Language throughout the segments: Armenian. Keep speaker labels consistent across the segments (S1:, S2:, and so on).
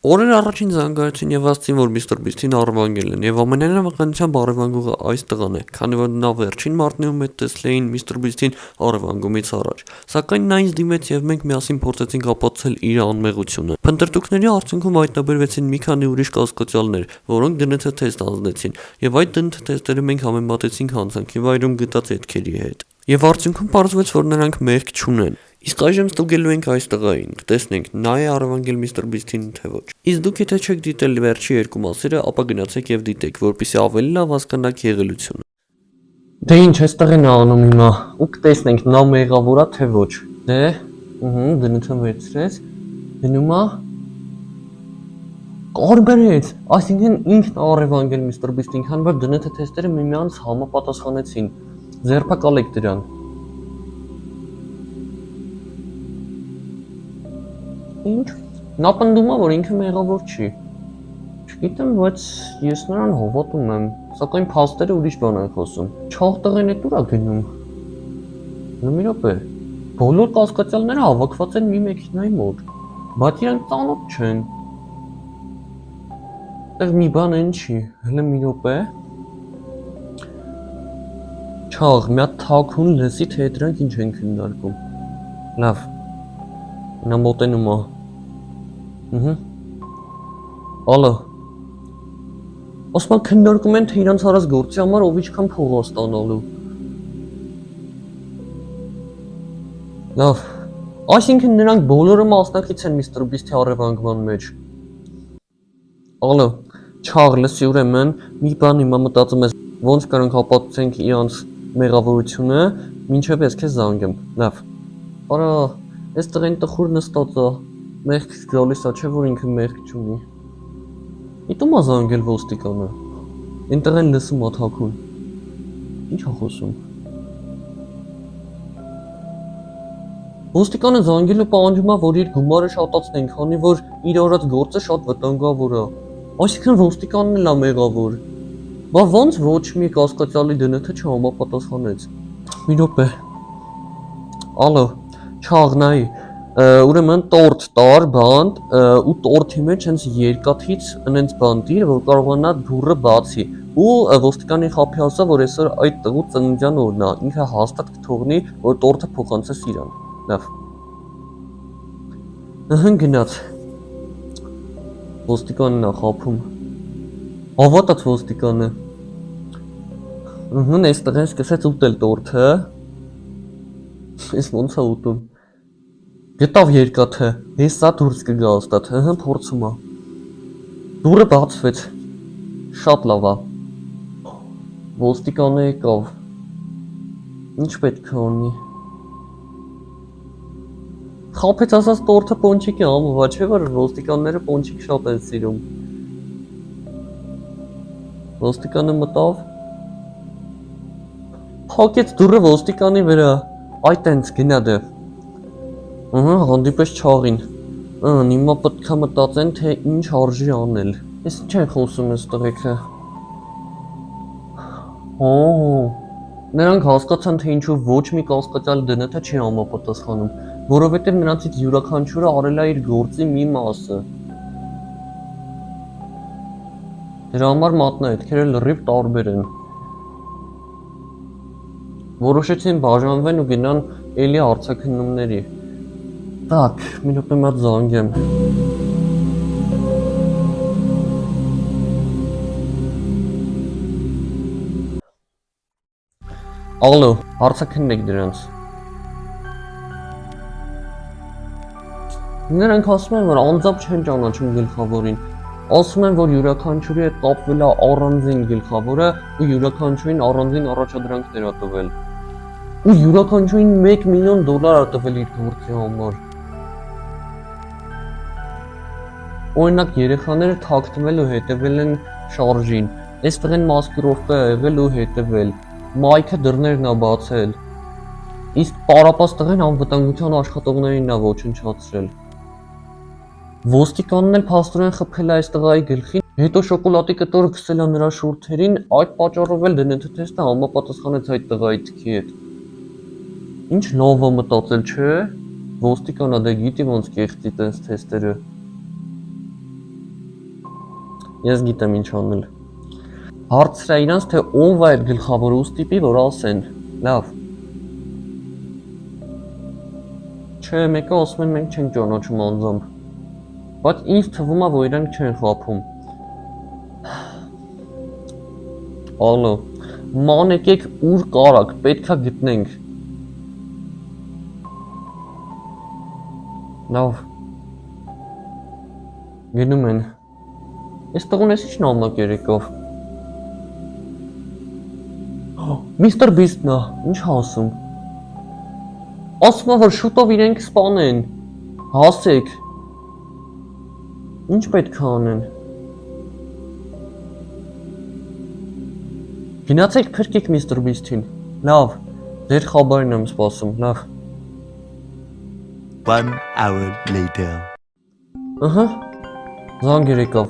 S1: Օրեր առաջին զանգարեցին եւ ասացին, որ Մr. Beast-ին առևանգել են եւ ամենավականությամբ առևանգողը այս տղան է, քանի որ նա վերջին մարտներում հետ տեսել էին Mr. Beast-ին առևանգումից առաջ։ Սակայն նա ինձ դիմեց եւ մենք միասին փորձեցինք ապացուցել իր անմեղությունը։ Փնտրտուքների արդյունքում հայտնաբերվեցին մի քանի ուրիշ կասկածյալներ, որոնք DNT թեստ անձնեցին, եւ այդ DNT թեստերը մենք համեմատեցինք հանցանքի վայրում գտած հետքերի հետ։ Եվ արդյունքում պարզվեց, որ նրանք մեղք չունեն։ Իսկ այժմ ստուգելու ենք այս տղային, կտեսնենք նա է առևանգել Mr. Beast-ին թե ոչ։ Իսկ դուք եթե չեք դիտել վերջի երկու մասերը, ապա գնացեք եւ դիտեք, որպեսզի ավելի լավ հասկանաք եղելությունը։ Դե ինչ էստեղ են անում հիմա, ու կտեսնենք նա մեղավոր է թե ոչ։ Դե, դնություն վերցրեց, դնում է կարբերեց, այսինքն ինքն առևանգել Mr. Beast-ին, քանի որ DNT թեստերը միմյանց համապատասխանեցին։ Ձերբակալեք դրան։ Ինչ? Նա պնդում է, որ ինքը մեղավոր չի։ Չգիտեմ, բայց ես նրան հավատում եմ, սակայն փաստերը ուրիշ բան են խոսում։ Չաղ տղեն էդ ուր է գնում։ Մի րոպե։ Բոլոր կասկածյալները հավաքված են մի մեքենայի մոտ, բայց իրենք ծանոթ չեն։ Այդտեղ մի բան են չի, հələ մի րոպե։ Չաղ, մի հատ թաքուն լսի, թե դրանք ինչ են քննարկում։ Լավ։ Նա մոտենում է։ Ալո։ Ասում քննարկում են, թե իրանց արած գործի համար ով ինչքան փող է ստանալու։ Լավ։ Այսինքն նրանք բոլորը մասնակից են Mr. Beast-ի առևանգման մեջ։ Ալո, չաղ, լսի, ուրեմն մի բան հիմա մտածում ես, ոնց կարանք ապացուցենք իրանց մեղավորությունը, մինչև ես քեզ զանգեմ։ Լավ։ Արա, այս տղեն տխուր նստած է, մեղք գալիս է, չէ՞ որ ինքը մեղք չունի։ Իտում է զանգել ոստիկանը։ Այնտեղ են լսում է թաքուն։ Ինչ է խոսում։ Ոստիկանը զանգելու պահանջում է, որ իր գումարը շատացնեն, քանի որ իր արած գործը շատ վտանգավոր է։ Այսինքն ոստիկանն էլ է մեղավոր։ Բա ոնց ոչ մի կասկածյալի DNT չհամապատասխանեց։ Մի րոպե։ Ալո, չաղ նայի, ուրեմն տորտ տար բանտ ու տորթի մեջ հենց երկաթից այնց բան դիր, որ կարողանա դուռը բացի։ Ու ոստիկանի խափի ասա, որ այսօր այդ տղու ծննդյան օրն է, ինքը հաստատ կթողնի, որ տորթը փոխանցես իրան։ Լավ։ Գնաց։ Ոստիկանն է խափում։ Հավատաց ոստիկանը։ Այստեղ են սկսեց ուտել տորթը։ Ես ոնց է ուտում։ Գտավ երկաթը, հեսա դուրս կգա հաստատ, փորձում է։ Դուռը բացվեց։ Շատ լավ է։ Ոստիկանը եկավ։ Ինչ պետք է անի։ Խափեց ասած տորթը պոնչիկի համովա, չէ՞ որ ոստիկանները պոնչիկ շատ են սիրում։ Ոստիկանը մտավ։ Փակեց դուռը ոստիկանի վրա։ Այ տենց գնա դե։ Հանդիպես չաղին։ Հիմա պետք է մտածեն, թե ինչ արժի անել։ Ես ինչ են խոսում այս տղեկը։ Նրանք հասկացան, թե ինչու ոչ մի կասկածյալ DNT չի համապատասխանում, որովհետև նրանցից յուրաքանչյուրը արել է իր գործի մի մասը։ Դրա համար մատնահետքերը լրիվ տարբեր են։ Որոշեցին բաժանվեն ու գնան էլի հարցաքննումների։ Так, մի րոպե մոտ զանգեմ։ Ալո, հարցաքննեք դրանց։ Նրանք ասում են, որ անձամբ չեն ճանաչում գլխավորին։ Ասում են, որ յուրաքանչյուրի հետ կապվել է առանձին գլխավորը ու յուրաքանչյուրին առանձին առաջադրանքներ է տվել։ Ու յուրաքանչյուրին $1 միլիոն է տվել իր գործի համար։ Օրինակ երեխաները թաքնվել ու հետևել են շարժին, այստեղ են մասկիրովկա եղել ու հետևել, Մայքը դռներն է բացել, իսկ պարապած տղեն անվտանգության աշխատողներին է ոչնչացրել։ Ոստիկանն էլ փաստորեն խփել է այս տղայի գլխին, հետո շոկոլադի կտորը քսել է նրա շուրթերին, այդ պատճառով էլ DNT թեստը համապատասխանեց այդ տղայի թքի հետ։ Ինչ լավ է մտածել, չէ՞։ Ոստիկանը դե գիտի ոնց կեղծի տես թեստերը։ Ես գիտեմ ինչ անել։ Հարցրա իրանց, թե ով է այդ գլխավոր ուստիպի, որ ասեն։ Լավ։ Չէ, մեկը ասում են մենք չենք ճանաչում անձամբ։ Բայց ինձ թվում է, որ իրանք չեն խաբում։ Ալո, ման եկեք ուր կարակ, պետքա գտնենք։ Լավ։ Գնում են։ Ես տղուն ես ինչ նամակ երեկով։ Միստր Բիստն է, ինչ ասում։ Ասում է, որ շուտով իրենք սպանեն։ Հասեք։ Ինչ պետք է անեն։ Գնացեք փրկեք Միստր Բիստին։ Լավ, ձեր խաբարն եմ սպասում, լավ։
S2: 1 hour later.
S1: Ահա, զանգ եկավ։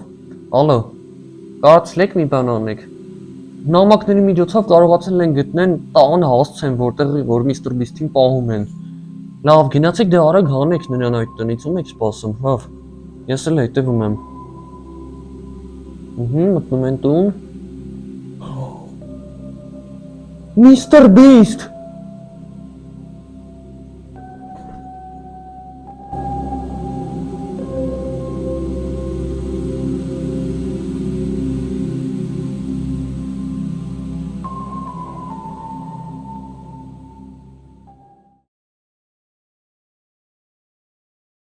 S1: Ալո, կարծլեք մի բան անեք։ Նամակների միջոցով կարողացել են գտնեն տան հասցեն, որ Միստր Բիստին պահում են։ Լավ, գնացեք դե արագ հանեք նրան այդ տնից, ում եք սպասում, լավ։ Ես էլ հետևում եմ։ Մտնում են տուն։ Միստր Բիստ